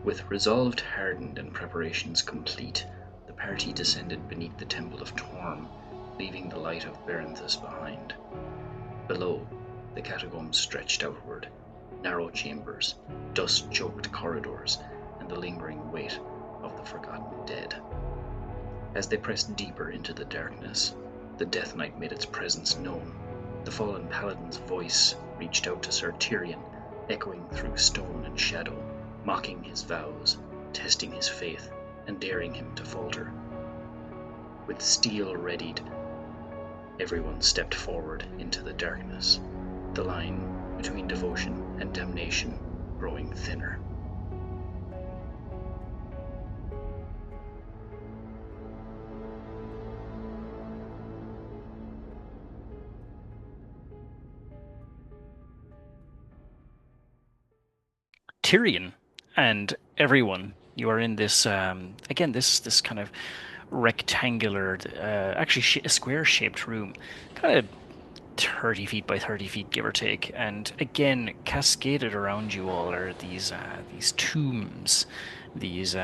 With resolve hardened and preparations complete, the party descended beneath the Temple of Torm, leaving the light of Berinthus behind. Below, the catacombs stretched outward, narrow chambers, dust-choked corridors, and the lingering weight of the forgotten dead. As they pressed deeper into the darkness, the Death Knight made its presence known. The fallen paladin's voice reached out to Sir Tirion, echoing through stone and shadow, mocking his vows, testing his faith, and daring him to falter. With steel readied, everyone stepped forward into the darkness, the line between devotion and damnation growing thinner. Tyrion and everyone, you are in this again this kind of rectangular, actually a square-shaped room, kind of 30 feet by 30 feet, give or take. And again, cascaded around you all are these tombs, these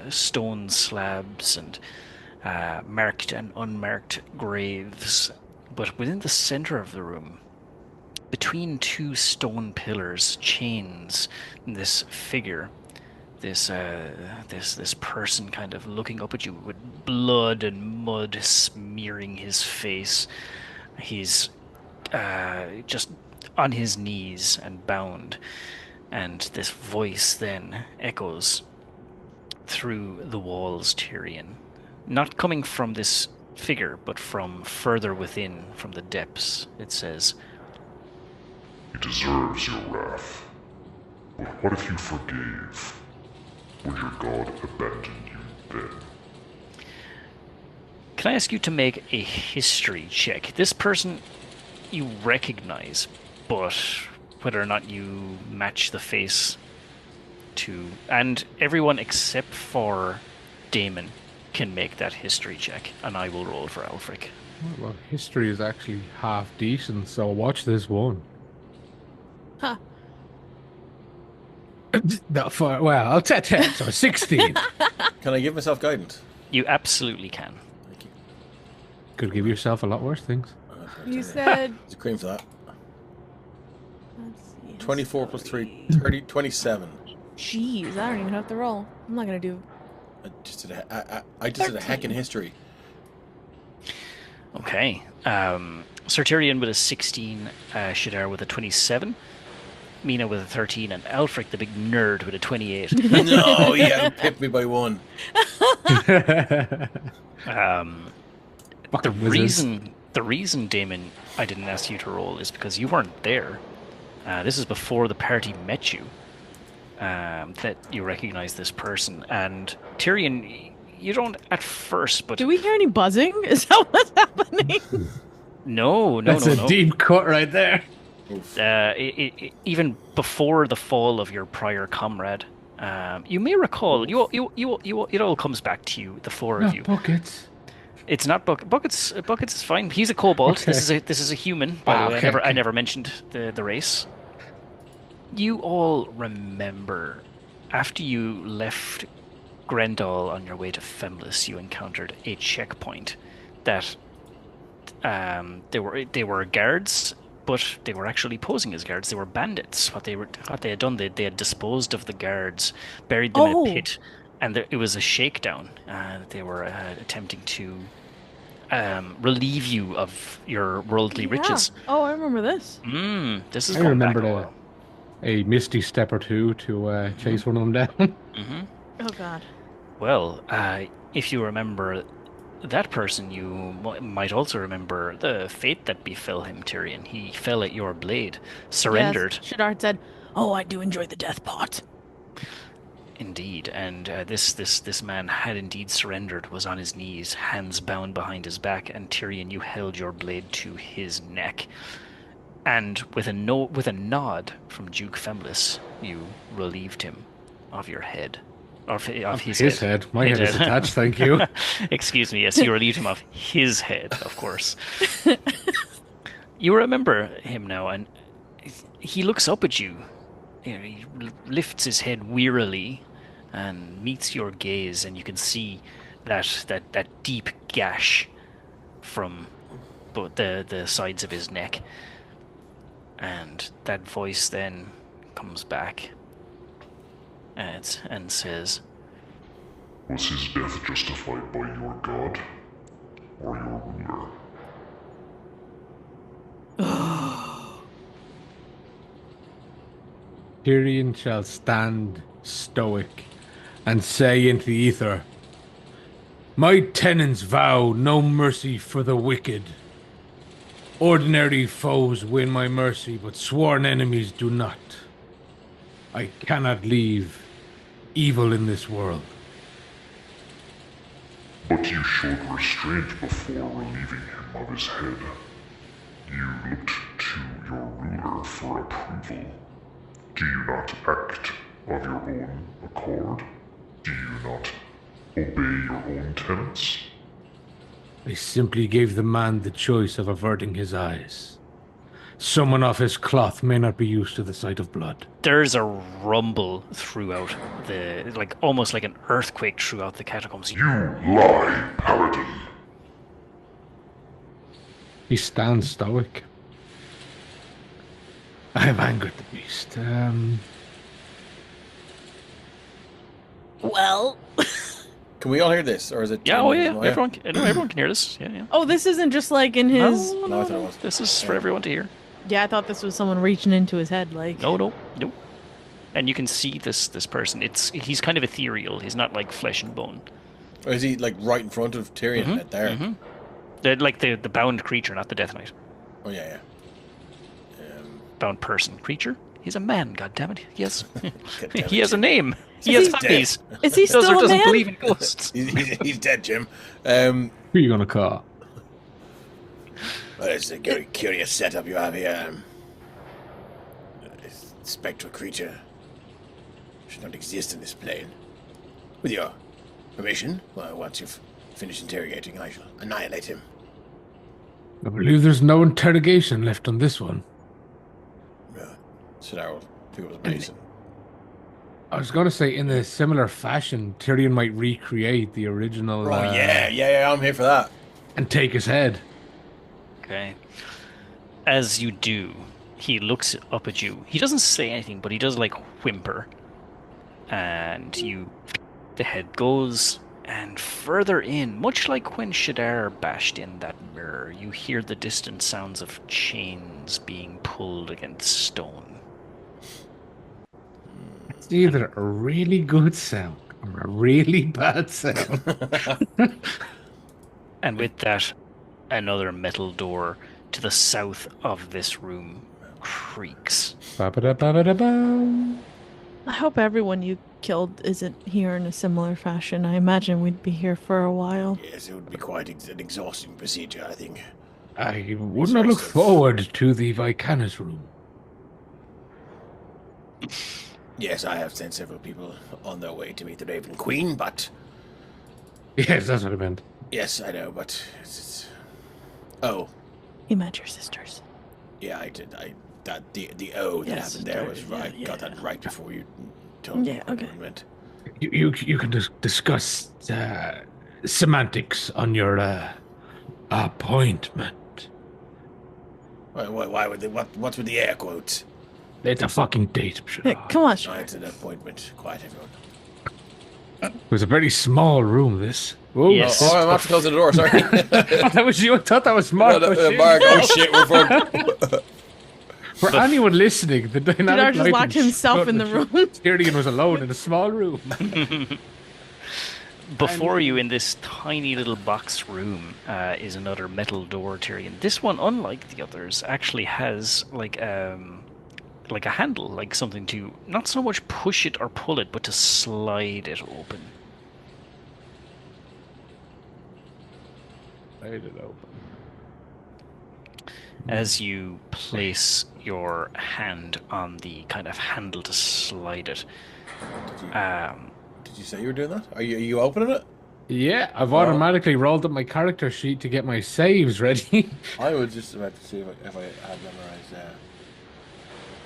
stone slabs and marked and unmarked graves. But within the center of the room, between two stone pillars, chains, this figure, this person kind of looking up at you with blood and mud smearing his face. He's just on his knees and bound, and this voice then echoes through the walls, Tyrion, not coming from this figure, but from further within, from the depths. It says, "He deserves your wrath. But what if you forgave? Would your god abandon you then?" Can I ask you to make a history check? This person you recognize, but whether or not you match the face to... And everyone except for Daemon can make that history check, and I will roll for Alfric. Well, history is actually half decent, so watch this one. Huh. Well, I'll take 10, so 16. Can I give myself guidance? You absolutely can. Thank you. Could give yourself a lot worse things. You said... There's a cream for that. Let's see. 24 plus 3, 30, 27. Jeez, I don't even have to roll. I'm not gonna do... I just did a heck in history. Okay. Sir Tirion with a 16, Shadar with a 27, Mina with a 13, and Alfric, the big nerd, with a 28. No, yeah, pipped me by 1. The reason, Daemon, I didn't ask you to roll is because you weren't there. This is before the party met you. That you recognize this person. And Tyrion, you don't at first, but... Do we hear any buzzing? Is that what's happening? No. That's a deep cut right there. Even before the fall of your prior comrade, you may recall, it all comes back to you, the four of you. Buckets. It's not Buckets. Buckets is fine. He's a kobold. Okay. This is a human, by the way. Okay. I never mentioned the race. You all remember, after you left Grendel on your way to Femlis, you encountered a checkpoint that they were guards, but they were actually posing as guards. They were bandits. What they had done, they had disposed of the guards, buried them in a pit, and it was a shakedown. They were attempting to relieve you of your worldly riches. Oh, I remember this. This is. I remembered a misty step or two to chase one of them down. Mm-hmm. Oh God. Well, if you remember that person, you might also remember the fate that befell him, Tyrion. He fell at your blade, surrendered. Yes, Shadar said, "Oh, I do enjoy the death pot." Indeed, and this man had indeed surrendered, was on his knees, hands bound behind his back, and Tyrion, you held your blade to his neck. And with a nod from Duke Femlis, you relieved him of your head. Of his head. My head is attached, thank you. Excuse me, yes, you relieved him of his head, of course. You remember him now, and he looks up at you. He lifts his head wearily, and meets your gaze, and you can see that deep gash from both the sides of his neck. And that voice then comes back and says, Was his death justified by your god? Or your ruler? Tyrion shall stand stoic and say into the ether, My tenants vow no mercy for the wicked. Ordinary foes win my mercy, but sworn enemies do not. I cannot leave evil in this world. But you showed restraint before relieving him of his head. You looked to your ruler for approval. Do you not act of your own accord? Do you not obey your own tenets? I simply gave the man the choice of averting his eyes. Someone off his cloth may not be used to the sight of blood. there's a rumble throughout almost like an earthquake throughout the catacombs. You lie, Paladin. He stands stoic. I have angered the beast. Well. Can we all hear this, or is it? Yeah, oh yeah, Oh, everyone can hear this. Yeah, yeah. Oh, this isn't just like in his. No, No, I thought it was. This is for everyone to hear. Yeah, I thought this was someone reaching into his head, like. No. And you can see this person. He's kind of ethereal. He's not like flesh and bone. Or is he like right in front of Tyrion right there? Mm-hmm. The bound creature, not the Death Knight. Oh yeah. Bound person, creature. He's a man. God damn it. He has Goddammit, he has a Jim. name. He has he hobbies. Is he still Does or a doesn't man? believe in ghosts. He's dead, Jim. Who are you gonna call? Well, it's a very curious setup you have here. A spectral creature should not exist in this plane. With your permission, well, once you've finished interrogating, I shall annihilate him. I believe there's no interrogation left on this one. Shadar will pick up his mace. I was going to say, in a similar fashion, Tyrion might recreate the original. Oh, yeah, I'm here for that. And take his head. Okay. As you do, he looks up at you. He doesn't say anything, but he does like whimper. And the head goes, and further in, much like when Shadar bashed in that mirror, you hear the distant sounds of chains being pulled against stone. It's either a really good sound or a really bad sound. And with that, another metal door to the south of this room creaks. Ba-ba-da-ba-ba-da-ba. I hope everyone you killed isn't here in a similar fashion. I imagine we'd be here for a while. Yes, it would be quite an exhausting procedure, I think. I would not look forward to the Vicana's room. Yes, I have sent several people on their way to meet the Raven Queen, but... Yes, that's what I meant. Yes, I know, but it's... Oh, You met your sisters. yeah, I did. The O that Yes, happened there was yeah, right. yeah. Got that right before you told me Yeah, what okay. it meant. You can discuss semantics on your appointment. Why would they? What's with the air quotes? It's a fucking date. Hey, come on. No, it's an appointment. Quiet, everyone. It was a very small room, this. Whoa, Yes. Oh, I'm about to close the door. Sorry. that was you. I thought that was Mark. Mark. Oh shit, we're fucked. For anyone listening, the dynamic Shadar just locked lighting himself in the showed room. that Tyrion was alone in a small room. Before you, in this tiny little box room, is another metal door, Tyrion. This one, unlike the others, actually has like a handle, like something to not so much push it or pull it, but to slide it open. Slide it open. As you place your hand on the kind of handle to slide it, Did you say you were doing that? Are you opening it? Yeah, I've automatically rolled up my character sheet to get my saves ready. I was just about to see if I had memorized.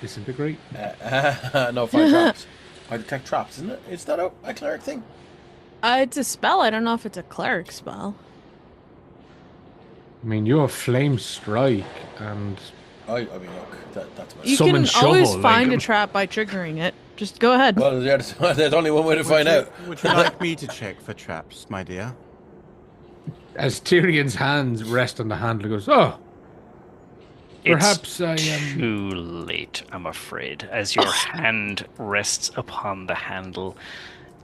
Disintegrate. No, fire traps. I detect traps, isn't it? Is that a cleric thing? It's a spell. I don't know if it's a cleric spell. I mean, you have flame strike, and I mean, look, that's my... You Summon can always shovel, find like- a trap by triggering it. Just go ahead. Well, there's only one way to find out. Would you like me to check for traps, my dear? as Tyrion's hands rest on the handle, he goes, "Oh, perhaps I am." Too late, I'm afraid. As your hand rests upon the handle,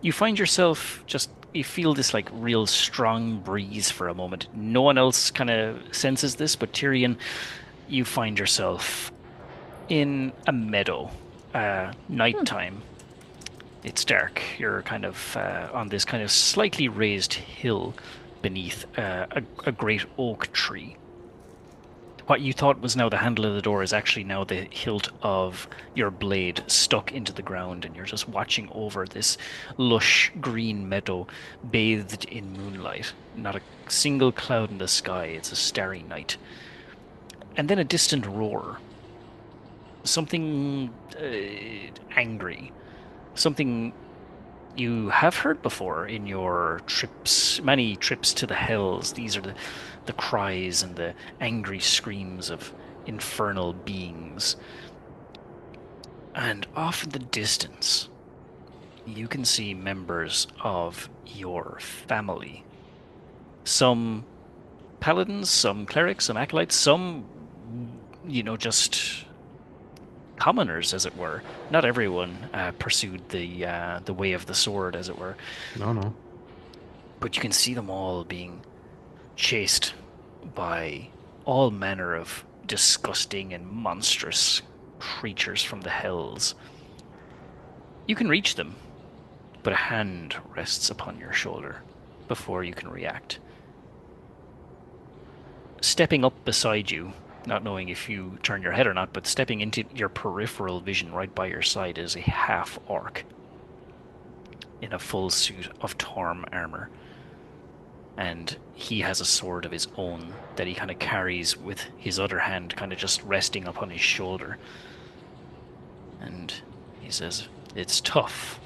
you find yourself you feel this like real strong breeze for a moment. No one else kind of senses this, but Tyrion, you find yourself in a meadow, nighttime. It's dark. You're kind of on this kind of slightly raised hill beneath a great oak tree. What you thought was now the handle of the door is actually now the hilt of your blade stuck into the ground, and you're just watching over this lush green meadow bathed in moonlight. Not a single cloud in the sky. It's a starry night. And then a distant roar. Something angry. Something you have heard before in your many trips to the hells. These are the cries and the angry screams of infernal beings. And off in the distance, you can see members of your family. Some paladins, some clerics, some acolytes, some, just commoners, as it were. Not everyone pursued the way of the sword, as it were. No. But you can see them all being chased by all manner of disgusting and monstrous creatures from the hells. You can reach them, but a hand rests upon your shoulder before you can react. Stepping up beside you, not knowing if you turn your head or not, but stepping into your peripheral vision right by your side is a half-orc in a full suit of Torm armor. And he has a sword of his own that he kind of carries with his other hand kind of just resting upon his shoulder. And he says, "It's tough,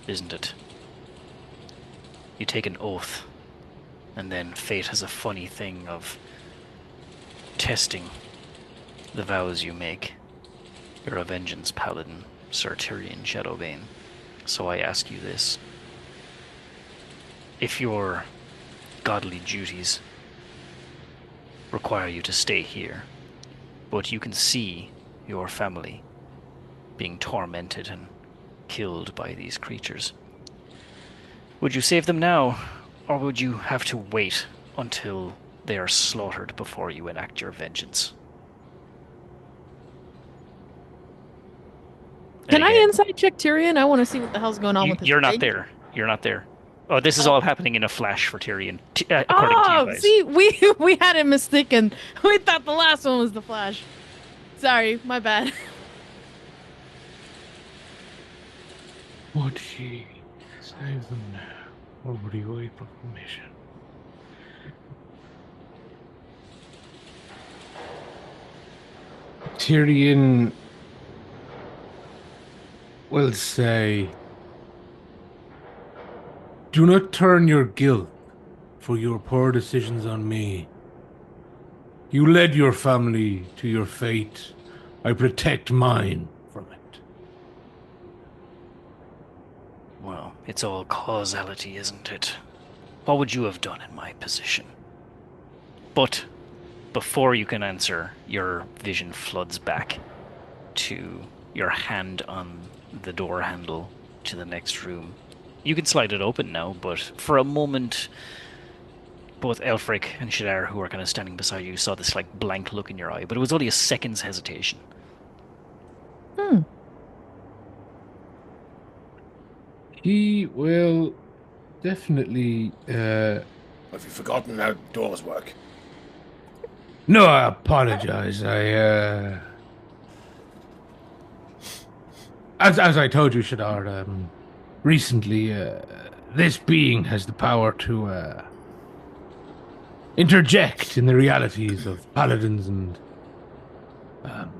isn't it? You take an oath, and then fate has a funny thing of testing the vows you make. You're a vengeance paladin, Sir Tirion Shadowbane. So I ask you this. If your godly duties require you to stay here, but you can see your family being tormented and killed by these creatures, would you save them now, or would you have to wait until they are slaughtered before you enact your vengeance?" Can I insight check Tyrion? I want to see what the hell's going on with this. You're not there. You're not there. Oh, this is all happening in a flash for Tyrion, according to you guys. See, we had it mistaken. We thought the last one was the Flash. Sorry, my bad. Would she save them now, or would he wait for permission? Tyrion will say, "Do not turn your guilt for your poor decisions on me. You led your family to your fate. I protect mine from it." Well, it's all causality, isn't it? What would you have done in my position? But before you can answer, your vision floods back to your hand on the door handle to the next room. You can slide it open now, but for a moment, both Elfric and Shadar, who are kind of standing beside you, saw this like blank look in your eye, but it was only a second's hesitation. He will definitely. Have you forgotten how doors work? No, I apologize. As I told you, Shadar, recently, this being has the power to interject in the realities of paladins and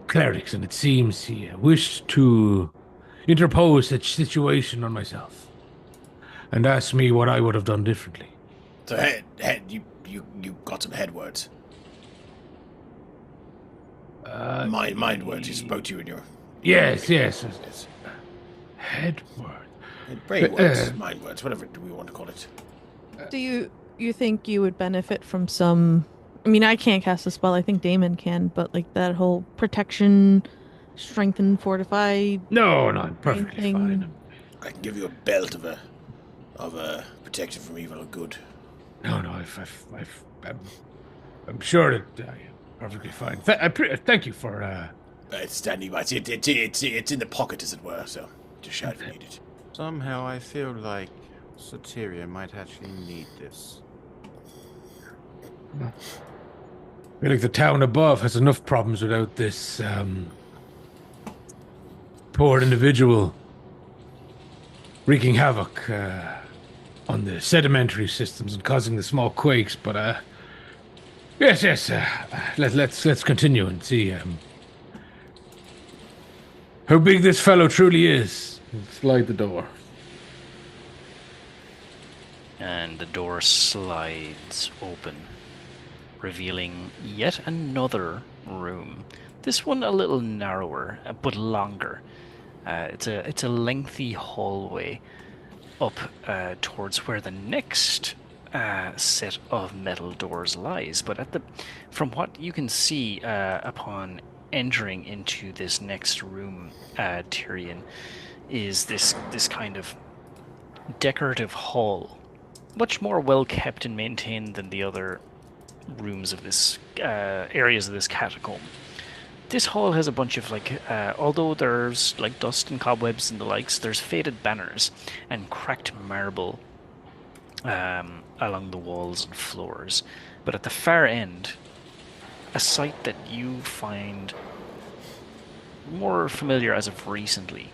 clerics, and it seems he wished to interpose such situation on myself and ask me what I would have done differently. So, you got some head words. Mind words. You spoke to you in your... Yes. Head word. Brain words, mind words, whatever do we want to call it. Do you think you would benefit from some... I mean, I can't cast a spell. I think Daemon can, but like that whole protection, strengthen, fortify... No, I'm perfectly fine. I can give you a belt of a protection from evil or good. No, I'm sure that I'm perfectly fine. Thank you for... It's standing by. It's in the pocket, as it were, so just shout if you need it. Somehow I feel like Sir Tirion might actually need this. I feel like the town above has enough problems without this poor individual wreaking havoc on the sedimentary systems and causing the small quakes. But yes. Let's continue and see how big this fellow truly is. Slide the door. And the door slides open, revealing yet another room. This one a little narrower, but longer. It's a lengthy hallway up towards where the next set of metal doors lies. But from what you can see upon entering into this next room, Tirion, is this kind of decorative hall, much more well kept and maintained than the other rooms of this areas of this catacomb. This hall has a bunch of although there's like dust and cobwebs and the likes, there's faded banners and cracked marble along the walls and floors. But at the far end, a sight that you find more familiar as of recently.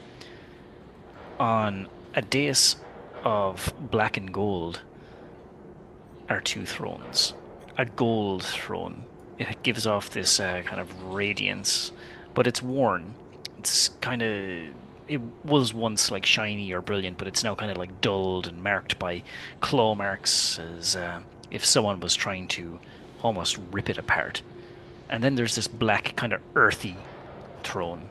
On a dais of black and gold are two thrones. A gold throne. It gives off this kind of radiance, but it's worn. It's kind of... It was once like shiny or brilliant, but it's now kind of like dulled and marked by claw marks, as if someone was trying to almost rip it apart. And then there's this black kind of earthy throne.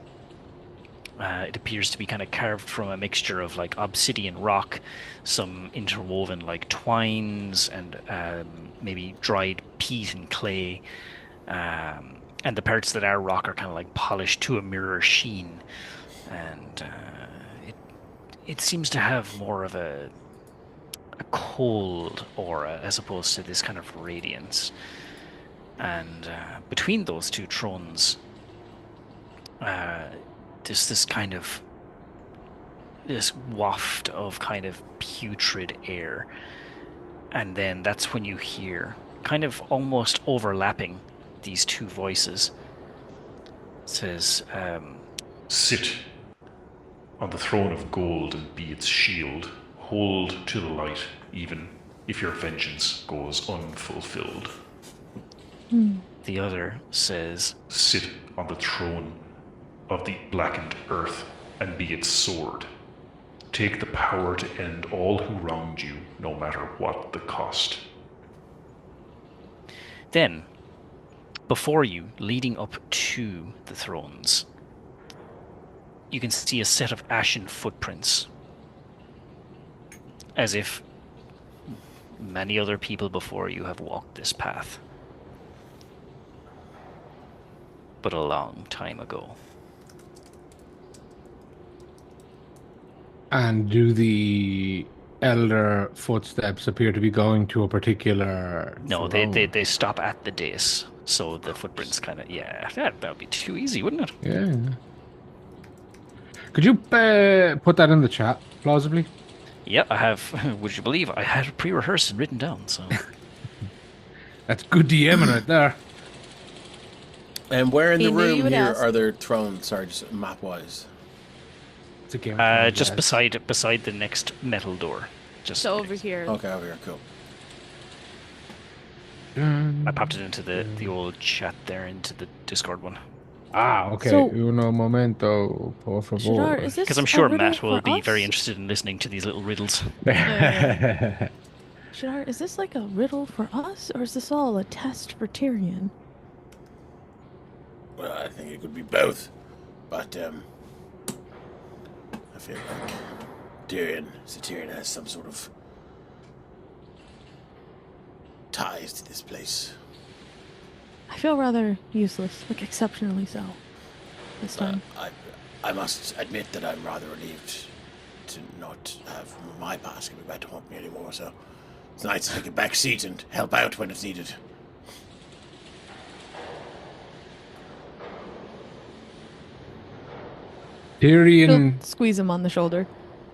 It appears to be kind of carved from a mixture of like obsidian rock, some interwoven like twines, and maybe dried peat and clay. And the parts that are rock are kind of like polished to a mirror sheen. And it seems to have more of a cold aura as opposed to this kind of radiance. And between those two thrones, there's this waft of kind of putrid air. And then that's when you hear, kind of almost overlapping these two voices, it says, Sit on the throne of gold and be its shield. Hold to the light, even if your vengeance goes unfulfilled. The other says, Sit on the throne of the blackened earth and be its sword. Take the power to end all who wronged you, no matter what the cost. Then, before you, leading up to the thrones, you can see a set of ashen footprints, as if many other people before you have walked this path, but a long time ago. And do the elder footsteps appear to be going to a particular... No, throne? they stop at the dais, so the footprints kind of... Yeah, that would be too easy, wouldn't it? Yeah. Could you put that in the chat, plausibly? Yeah, I have. Would you believe I had it pre-rehearsed and written down, so... That's good DMing right there. And where in the He knew you room would here ask. are there thrones, sorry, just map-wise? It's a game. Just beside the next metal door. Just So over here. Okay, over here, cool. I popped it into the old chat there, into the Discord one. Ah, okay. So- Uno momento, por favor. Shadar, is this Because I'm a sure riddle Matt will for be very us? interested in listening to these little riddles. Shadar, is this like a riddle for us, or is this all a test for Tyrion? Well, I think it could be both. But, I feel like Sir Tirion has some sort of ties to this place. I feel rather useless, like exceptionally so, this time. I must admit that I'm rather relieved to not have my past coming back to haunt me anymore, so it's nice to take a back seat and help out when it's needed. Tyrion She'll squeeze him on the shoulder.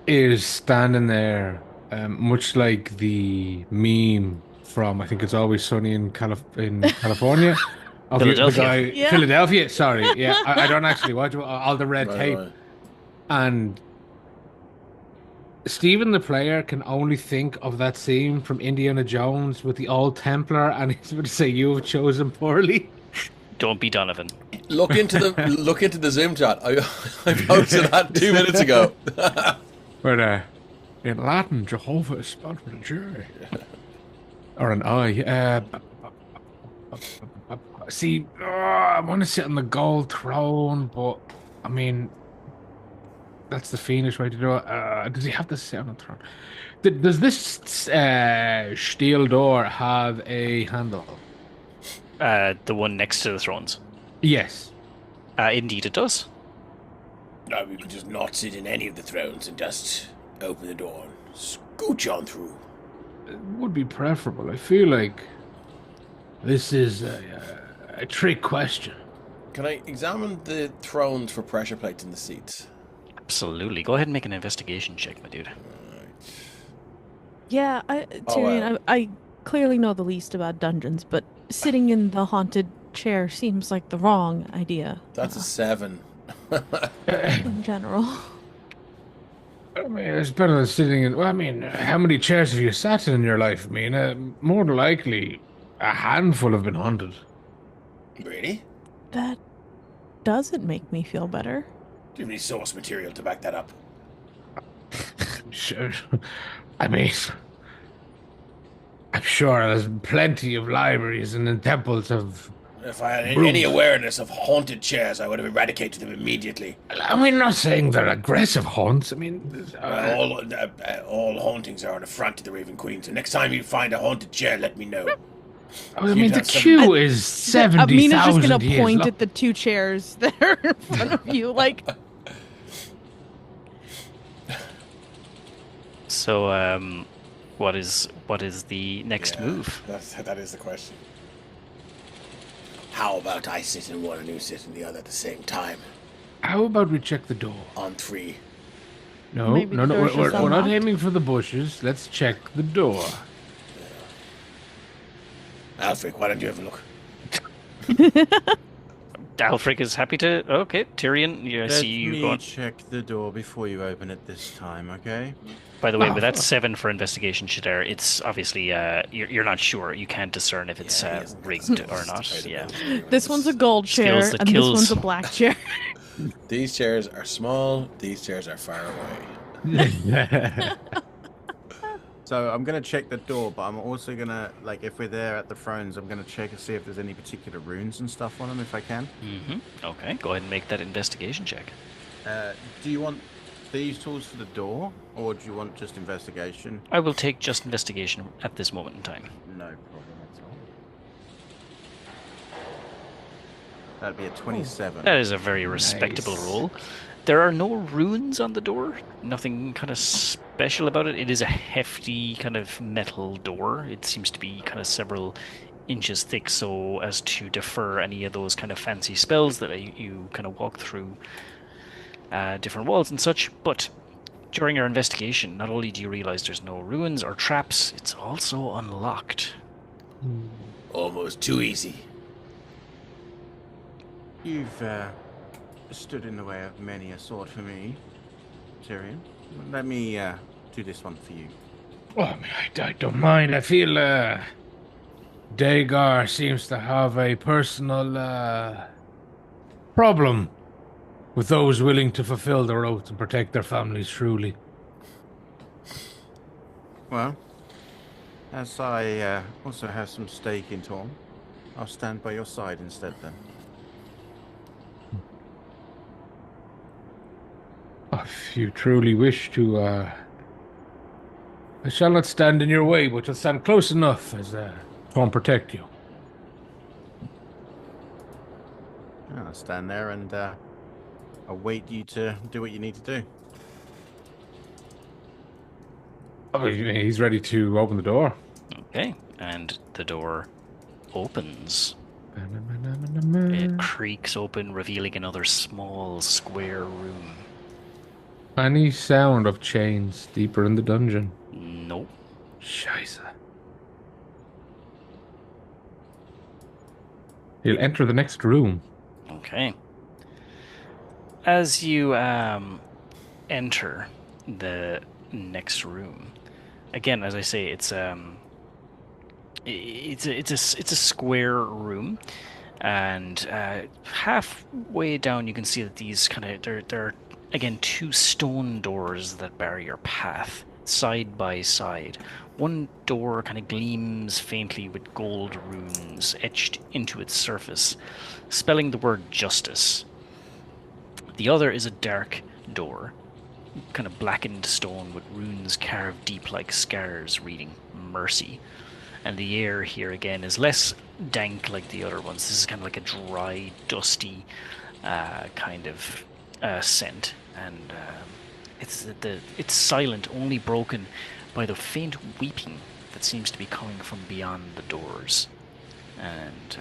is standing there, much like the meme from, I think it's Always Sunny in California. Of the Philadelphia. guy, Yeah. Philadelphia, sorry. Yeah, I don't actually watch all the red Right, tape. right. And Stephen, the player, can only think of that scene from Indiana Jones with the old Templar, and he's going to say, "You have chosen poorly." Don't be Donovan. Look into the Zoom chat. I posted that 2 minutes ago. But in Latin, Jehovah is spelled with a J or an I. See, I want to sit on the gold throne, but I mean, that's the fiendish way to do it. Does he have to sit on the throne? Does this steel door have a handle? The one next to the thrones. Yes. Indeed, it does. No, we could just not sit in any of the thrones and just open the door and scooch on through. It would be preferable. I feel like this is a trick question. Can I examine the thrones for pressure plates in the seats? Absolutely. Go ahead and make an investigation check, my dude. Yeah, Tyrion, I clearly know the least about dungeons, but sitting in the haunted chair seems like the wrong idea. That's a 7. In general. I mean, it's better than sitting in. Well, I mean, how many chairs have you sat in your life, Mina? More than likely, a handful have been haunted. Really? That doesn't make me feel better. Do you have any source material to back that up? Sure. I mean, I'm sure there's plenty of libraries and in temples of. If I had Rooms. any awareness of haunted chairs, I would have eradicated them immediately. I mean, not saying they're aggressive haunts. I mean, All hauntings are an affront to the Raven Queen, so next time you find a haunted chair, let me know. I mean, the have some- queue is 70,000 Amina's just gonna years point long. at the two chairs that are in front of you, like. So, what is the next move? That is the question. How about I sit in one and you sit in the other at the same time? How about we check the door? On 3. No, Maybe no, the no. door's We're just not unlocked. aiming for the bushes. Let's check the door. Alfred, why don't you have a look? Alfric is happy to. Okay, Tyrion, you Let see you me going. check the door before you open it this time, okay? By the way, with that 7 for investigation, Shadar, it's obviously you're not sure. You can't discern if it's Yeah, he hasn't got rigged skills or to not. pay the Yeah. bills anyway. This one's a gold chair, Skills that and kills. this one's a black chair. These chairs are small, these chairs are far away. So I'm gonna check the door, but I'm also gonna, like, if we're there at the thrones, I'm gonna check and see if there's any particular runes and stuff on them, if I can. Okay, go ahead and make that investigation check. Do you want these tools for the door, or do you want just investigation? I will take just investigation at this moment in time. No problem at all. That'd be a 27. That is a very respectable Nice. roll. There are no runes on the door. Nothing kind of special about it. It is a hefty kind of metal door. It seems to be kind of several inches thick, so as to defer any of those kind of fancy spells that you kind of walk through different walls and such. But during your investigation, not only do you realize there's no ruins or traps, it's also unlocked. Almost too easy. You've stood in the way of many a sword for me, Tyrion. Let me do this one for you. Well, I mean, I don't mind. I feel Dagar seems to have a personal problem with those willing to fulfill their oath and protect their families truly. Well, as I also have some stake in Torm, I'll stand by your side instead then. If you truly wish to, I shall not stand in your way, but will stand close enough as Torm protect you. I'll stand there and await you to do what you need to do. Oh, he's ready to open the door. Okay, and the door opens. It creaks open, revealing another small square room. Any sound of chains deeper in the dungeon? Nope. Scheiße. He'll enter the next room. Okay. As you enter the next room, again, as I say, it's a square room, and halfway down you can see that these there are again two stone doors that bar your path side by side. One door kind of gleams faintly with gold runes etched into its surface, spelling the word justice. The other is a dark door, kind of blackened stone with runes carved deep like scars reading mercy. And the air here again is less dank like the other ones. This is kind of like a dry, dusty kind of scent, and it's silent, only broken by the faint weeping that seems to be coming from beyond the doors. And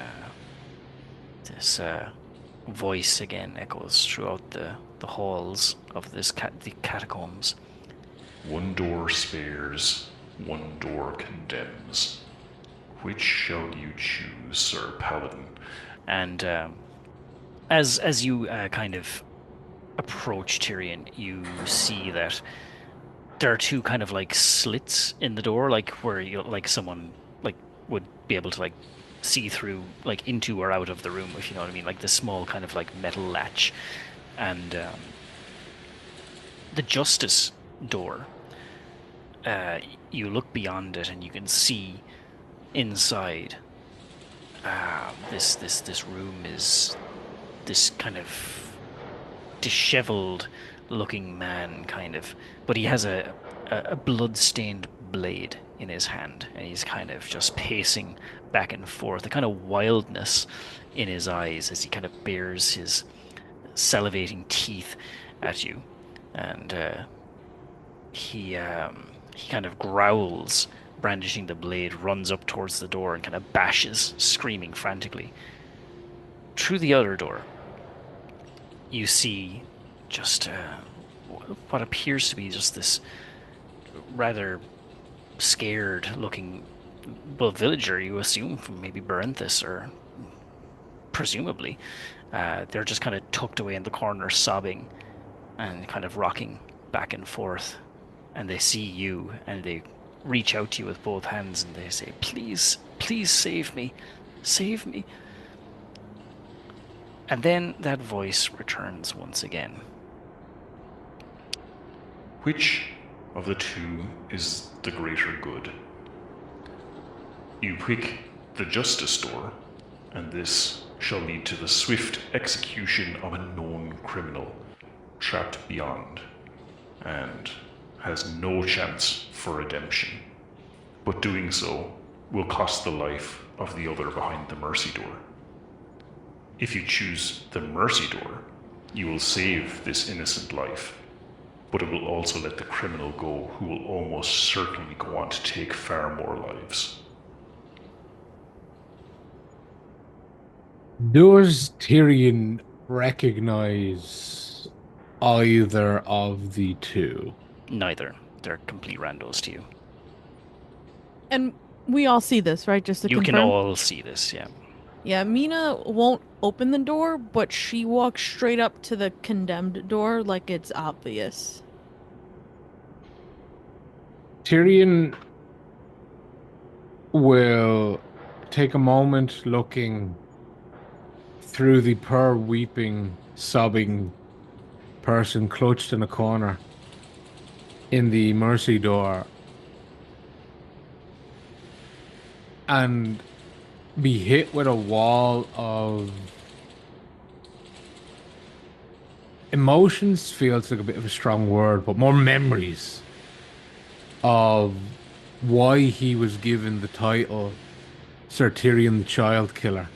this voice again echoes throughout the halls of the catacombs. One door spares, one door condemns. Which shall you choose, Sir Paladin? And as you kind of approach Tirion, you see that there are two kind of like slits in the door, like where you like someone like would be able to like see through like into or out of the room, if you know what I mean, like this small kind of like metal latch. And the justice door, you look beyond it and you can see inside. This room is this kind of disheveled looking man, kind of, but he has a blood-stained blade in his hand, and he's kind of just pacing back and forth, the kind of wildness in his eyes as he kind of bares his salivating teeth at you. And he kind of growls, brandishing the blade, runs up towards the door and kind of bashes, screaming frantically. Through the other door, you see just what appears to be just this rather scared-looking, well, villager, you assume, from maybe Barenthus, or presumably. They're just kind of tucked away in the corner, sobbing and kind of rocking back and forth. And they see you, and they reach out to you with both hands, and they say, "Please, please save me. Save me." And then that voice returns once again. Which of the two is the greater good? You pick the justice door, and this shall lead to the swift execution of a known criminal trapped beyond, and has no chance for redemption. But doing so will cost the life of the other behind the mercy door. If you choose the mercy door, you will save this innocent life, but it will also let the criminal go, who will almost certainly go on to take far more lives. Does Tirion recognize either of the two? Neither. They're complete randos to you. And we all see this, right? Just to You confirm? can all see this, yeah. Yeah, Mina won't open the door, but she walks straight up to the condemned door like it's obvious. Tirion will take a moment looking through the poor weeping, sobbing person clutched in a corner in the mercy door and be hit with a wall of emotions. Feels like a bit of a strong word, but more memories of why he was given the title Sir Tirion the Child Killer.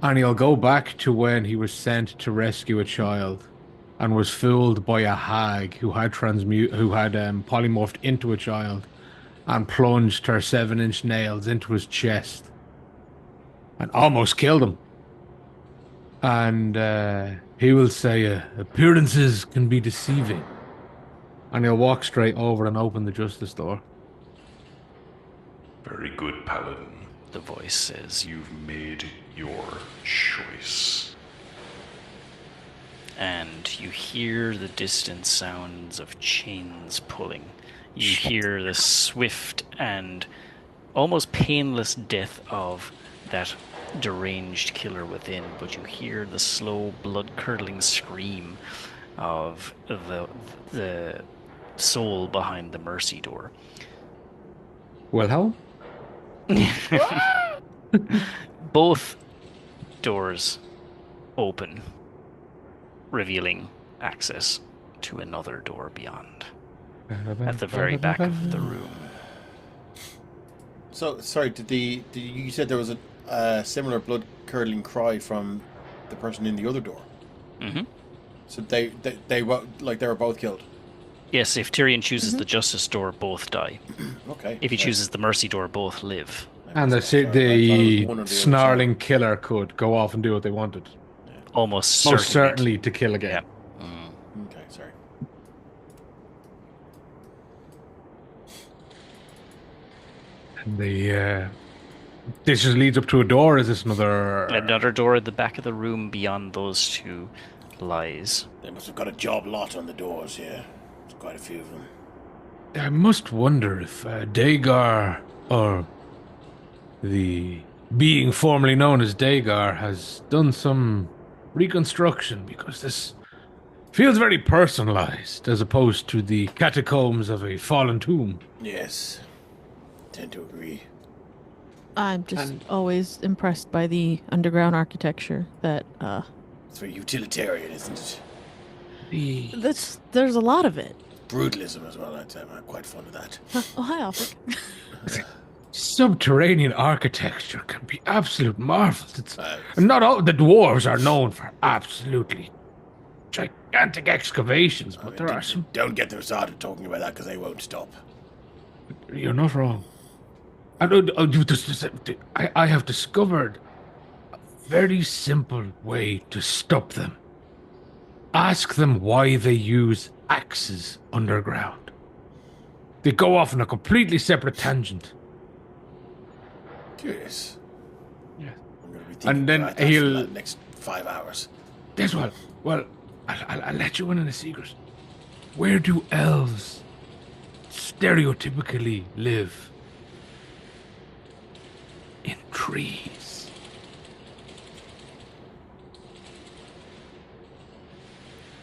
And he'll go back to when he was sent to rescue a child and was fooled by a hag who had polymorphed into a child and plunged her 7-inch nails into his chest and almost killed him. And he will say, appearances can be deceiving. And he'll walk straight over and open the justice door. Very good, Paladin. The voice says, You've made your choice. and you hear the distant sounds of chains pulling. You hear the swift and almost painless death of that deranged killer within, but you hear the slow, blood-curdling scream of the soul behind the mercy door. Wilhelm? Both doors open, revealing access to another door beyond, at the very back of the room. So, sorry, you said there was a similar blood-curdling cry from the person in the other door? Mm-hmm. So they were both killed? Yes, if Tirion chooses the justice door, both die. Okay. If he chooses the mercy door, both live. And the snarling killer could go off and do what they wanted. Yeah. Most certainly to kill again. Yeah. Okay, sorry. And this just leads up to a door. Is this Another door at the back of the room beyond those two lies. They must have got a job lot on the doors here. There's quite a few of them. I must wonder if Dagar, or the being formerly known as Dagar, has done some reconstruction, because this feels very personalized as opposed to the catacombs of a fallen tomb. Yes. Tend to agree. I'm just always impressed by the underground architecture that It's very utilitarian, isn't it? there's a lot of it. Brutalism as well, I'd say. I'm quite fond of that. Oh, hi, Alfred. Subterranean architecture can be absolute marvels. Not all the dwarves are known for absolutely gigantic excavations, but there are some. Don't get them started talking about that, because they won't stop. You're not wrong. I have discovered a very simple way to stop them. Ask them why they use axes underground. They go off on a completely separate tangent. Curious. Yeah. I'm going to be thinking And then about that he'll. for the next 5 hours. Guess what? Well, I'll let you in on a secret. Where do elves stereotypically live? In trees.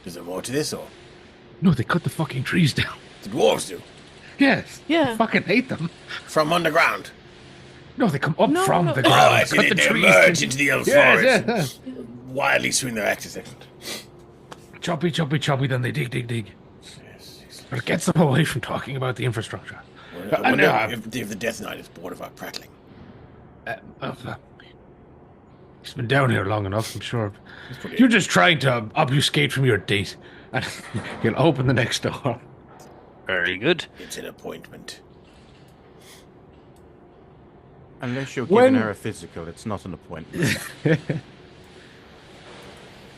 Is there more to this, or? No, they cut the fucking trees down. The dwarves do? Yes. Yeah. I fucking hate them. From underground? No, they come up from the Oh, ground. I see. Cut the They trees emerge into the elf forest. Yes. Wildly swing their axes. Excellent. Choppy, choppy, choppy, then they dig. Yes. But it gets them away from talking about the infrastructure. I wonder if the Death Knight is bored of our prattling. He's been down here long enough, I'm sure. You're just trying to obfuscate from your date. And you'll open the next door. Very good. It's an appointment. Unless you're giving her a physical, it's not an appointment.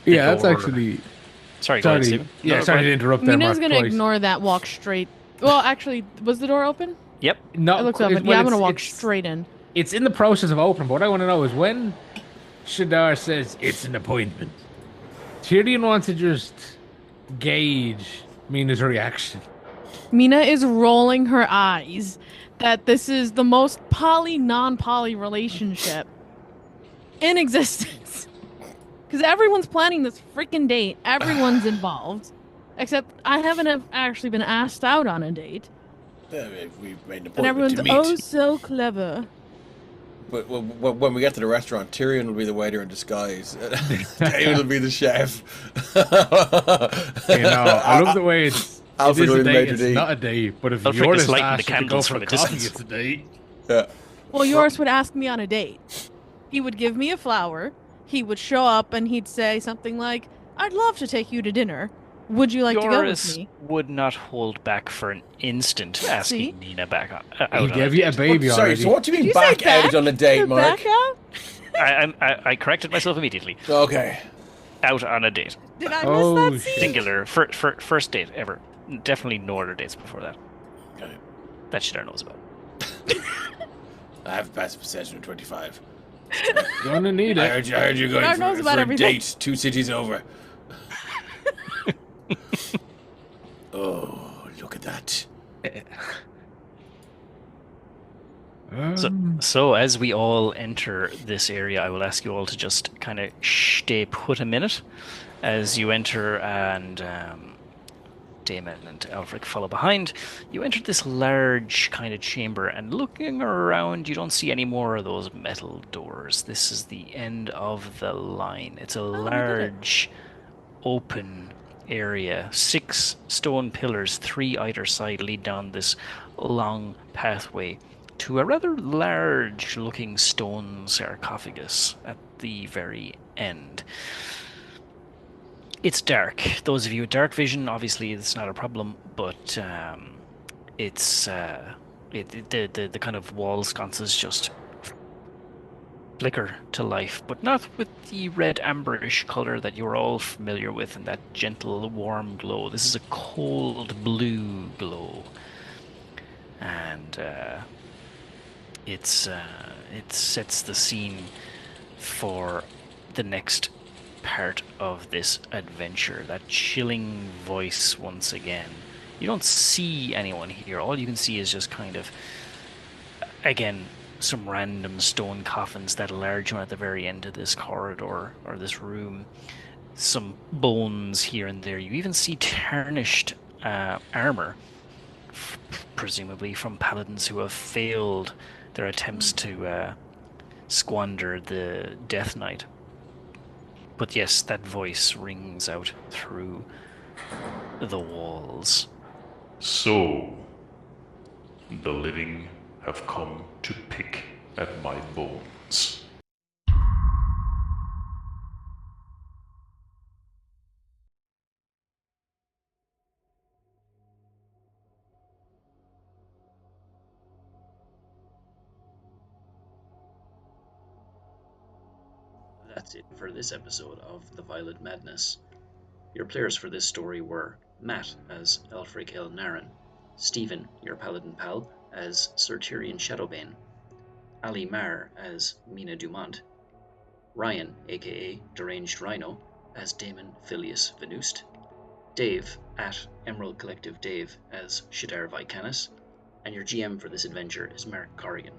Yeah, that's actually... Sorry, go ahead, Sorry, Stephen. yeah, No, sorry go to ahead. interrupt there, Mina's Mark, gonna twice. ignore that, walk straight. Well, actually, was the door open? Yep. No, It looks open. Yeah, I'm gonna walk straight in. It's in the process of opening, but what I want to know is when Shadar says it's an appointment, Tyrion wants to just gauge Mina's reaction. Mina is rolling her eyes that this is the most non-poly relationship in existence. Because everyone's planning this freaking date. Everyone's involved. Except I haven't actually been asked out on a date. We made an And appointment everyone's to meet. oh so clever. But when we get to the restaurant, Tyrion will be the waiter in disguise. Daemon will be the chef. You know, I love the way it's. Alfred It is a will be date, the it's maitre d'. not a date, but if Alfred you're is just lighting the asked to go candles for from a a coffee, distance. it's a date. Yeah. Well, yours would ask me on a date. He would give me a flower. He would show up and he'd say something like, "I'd love to take you to dinner. Would you like to go with Yours me?" would not hold back for an instant asking Mina back out He on gave a you a date. baby Sorry, already. so what do you Did mean you say back out on a date, Mark? Back out? I corrected myself immediately. Okay. Out on a date. Did I miss Oh, that shit. scene? Singular. First date ever. Definitely no other dates before that. Okay. That Shadar knows about. I have passive perception of 25. Gonna need I it. heard you're God going knows for about a everything. date 2 cities over. Oh, look at that. So as we all enter this area, I will ask you all to just kind of stay put a minute as you enter, and Daemon and Elfric follow behind. You enter this large kind of chamber, and looking around, you don't see any more of those metal doors. This is the end of the line. It's a we did it. large, open area. 6 stone pillars, 3 either side, lead down this long pathway to a rather large-looking stone sarcophagus at the very end. It's dark. Those of you with dark vision, obviously, it's not a problem, but it's the kind of wall sconces just flicker to life, but not with the red amberish color that you're all familiar with and that gentle, warm glow. This is a cold blue glow, and it sets the scene for the next part of this adventure. That chilling voice once again. You don't see anyone here. All you can see is just kind of, again, some random stone coffins, that large one at the very end of this corridor or this room, some bones here and there. You even see tarnished armor, presumably from paladins who have failed their attempts to squander the Death Knight. But yes, that voice rings out through the walls. So, the living have come to pick at my bones. That's it for this episode of The Violet Madness. Your players for this story were Matt as Elfric El Narin, Stephen, your paladin pal, as Sir Tirion Shadowbane, Ali Mar as Mina Dumont, Ryan, aka Deranged Rhino, as Daemon Filius Venust, Dave at Emerald Collective Dave as Shadar Vicanis, and your GM for this adventure is Mark Corrigan.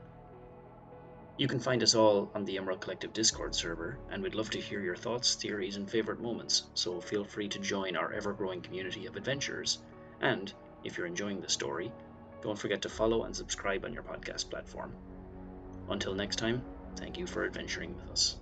You can find us all on the Emerald Collective Discord server, and we'd love to hear your thoughts, theories, and favourite moments, so feel free to join our ever-growing community of adventurers. And, if you're enjoying the story, don't forget to follow and subscribe on your podcast platform. Until next time, thank you for adventuring with us.